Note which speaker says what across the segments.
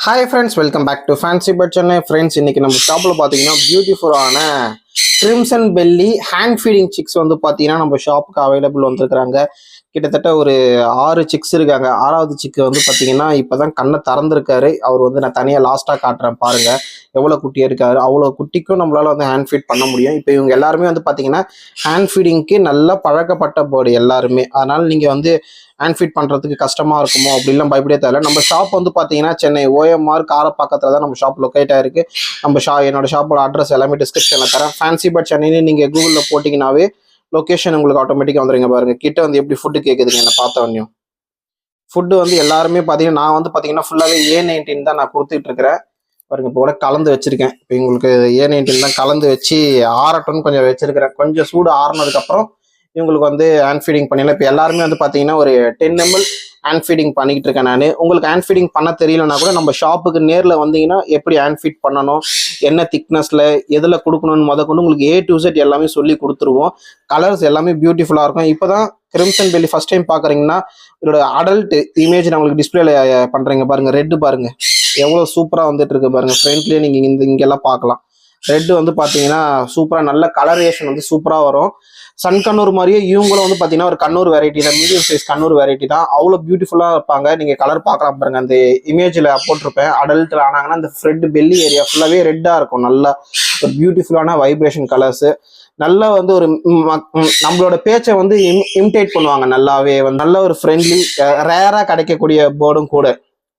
Speaker 1: Hi friends, welcome back to Fancy Bird Chennai. Friends, இன்னைக்கு நம்ம ஷாப்ல பாத்தீங்கன்னா பியூட்டிஃபுல்லான crimson belly hand feeding six வந்து பாத்தீங்கன்னா நம்ம ஷாப்புக்கு அவைலபிள் வந்திருக்காங்க. கிட்டத்தட்ட ஒரு 6 சிக்ஸ் இருக்காங்க. 6வது சிக்கு வந்து பாத்தீங்கன்னா இப்பதான் கண்ணை திறந்திருக்காரு. அவர் வந்து நான் தனியா லாஸ்டா காட்டுறேன் பாருங்க, எவ்வளவு குட்டியா இருக்காரு. அவ்வளவு குட்டிக்கும் நம்மளால வந்து ஹேண்ட் ஃபீட் பண்ண முடியும். இப்போ இவங்க எல்லாருமே வந்து பாத்தீங்கன்னா ஹேண்ட் ஃபீடிங்க்கு நல்லா பழக்கப்பட்ட பேர்டு எல்லாருமே. அதனால நீங்க வந்து ஹேண்ட் ஃபீட் பண்ணுறதுக்கு கஷ்டமாக இருக்குமோ அப்படிலாம் பயப்படே தேவை. நம்ம ஷாப் வந்து பார்த்தீங்கன்னா சென்னை OMR காரப்பாக்கத்தில் தான் நம்ம ஷாப் லொக்கேட் ஆயிருக்கு. நம்ம என்னோட ஷாப்போட அட்ரஸ் எல்லாமே டிஸ்கிரிப்ஷனில் தரேன். ஃபேன்சி பட் சென்னைன்னு நீங்கள் கூகுளில் போட்டிங்கனாவே லொக்கேஷன் உங்களுக்கு ஆட்டோமேட்டிக்காக வந்துருங்க. பாருங்க, கிட்ட வந்து எப்படி ஃபுட்டு கேட்குதுங்க என்ன பார்த்தவனையும். ஃபுட்டு வந்து எல்லாருமே பார்த்தீங்கன்னா நான் வந்து பார்த்தீங்கன்னா ஃபுல்லாகவே A19 தான் நான் கொடுத்துட்டு இருக்கிறேன். பாருங்க, இப்போ கூட கலந்து வச்சிருக்கேன். இப்போ உங்களுக்கு A19 தான் கலந்து வச்சு ஆறட்டும்னு கொஞ்சம் வச்சிருக்கிறேன். கொஞ்சம் சூடு ஆறுனதுக்கப்புறம் இவங்களுக்கு வந்து ஹேண்ட் ஃபீடிங் பண்ணிடலாம். இப்போ எல்லாருமே வந்து பார்த்தீங்கன்னா ஒரு 10 ml ஹேண்ட் ஃபீடிங் பண்ணிக்கிட்டு இருக்கேன் நான். உங்களுக்கு ஹேண்ட் ஃபீடிங் பண்ண தெரியலனா கூட நம்ம ஷாப்புக்கு நேரில் வந்தீங்கன்னா எப்படி ஹேண்ட் ஃபீட் பண்ணணும், என்ன திக்னஸில் எதில் கொடுக்கணும்னு கொண்டு உங்களுக்கு A to Z எல்லாமே சொல்லி கொடுத்துருவோம். கலர்ஸ் எல்லாமே பியூட்டிஃபுல்லாக இருக்கும். இப்போ தான் கிரிம்சன் பெல்லி ஃபர்ஸ்ட் டைம் பார்க்குறீங்கன்னா இதோட அடல்ட் இமேஜ் நான் உங்களுக்கு டிஸ்பிளேல பண்ணுறீங்க பாருங்க. ரெட்டு பாருங்க எவ்வளோ சூப்பராக வந்துட்டு இருக்கு பாருங்க. ஃப்ரண்ட்லேயே நீங்கள் இங்கெல்லாம் பார்க்கலாம். ரெட்டு வந்து பார்த்தீங்கன்னா சூப்பராக நல்ல கலரேஷன் வந்து சூப்பராக வரும். சன் கண்ணூர் மாதிரியே இவங்களும் வந்து பார்த்தீங்கன்னா ஒரு கண்ணூர் வெரைட்டி தான், மீடியம் சைஸ் கண்ணூர் வெரைட்டி தான். அவ்வளோ பியூட்டிஃபுல்லாக இருப்பாங்க. நீங்கள் கலர் பார்க்கலாம் பாருங்க, அந்த இமேஜில் போட்டிருப்பேன். அடல்ட்டில் ஆனாங்கன்னா அந்த ஃப்ரெட் பெல்லி ஏரியா ஃபுல்லாகவே ரெட்டாக இருக்கும். நல்லா ஒரு பியூட்டிஃபுல்லான வைப்ரேஷன் கலர்ஸு. நல்லா வந்து ஒரு நம்மளோட பேச்சை வந்து இமிட்டேட் பண்ணுவாங்க நல்லாவே. நல்ல ஒரு ஃப்ரெண்ட்லி ரேராக கிடைக்கக்கூடிய பேர்டும் கூட.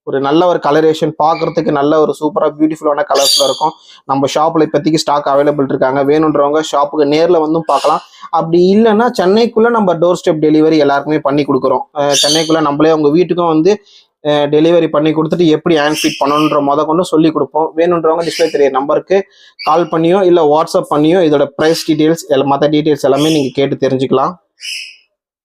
Speaker 1: ஒரு நல்ல ஒரு கலரேஷன் பார்க்கறதுக்கு நல்ல ஒரு சூப்பராக பியூட்டிஃபுல்லான கலர்ஸ்ல இருக்கும். நம்ம ஷாப்பில் இப்போதைக்கு ஸ்டாக் அவைலபிள் இருக்காங்க. வேணுன்றவங்க ஷாப்புக்கு நேரில் வந்தும் பார்க்கலாம். அப்படி இல்லைன்னா சென்னைக்குள்ளே நம்ம டோர் ஸ்டெப் டெலிவரி எல்லாருக்குமே பண்ணி கொடுக்குறோம். சென்னைக்குள்ளே நம்மளே உங்கள் வீட்டுக்கும் வந்து டெலிவரி பண்ணி கொடுத்துட்டு எப்படி ஹேண்ட் ஃபீட் பண்ணணுன்ற கொண்டு சொல்லி கொடுப்போம். வேணுன்றவங்க டிஸ்பிளே தெரிய நம்பருக்கு கால் பண்ணியோ இல்லை வாட்ஸ்அப் பண்ணியோ இதோட ப்ரைஸ் டீட்டெயில்ஸ் மற்ற டீட்டெயில்ஸ் எல்லாமே நீங்கள் கேட்டு தெரிஞ்சுக்கலாம்.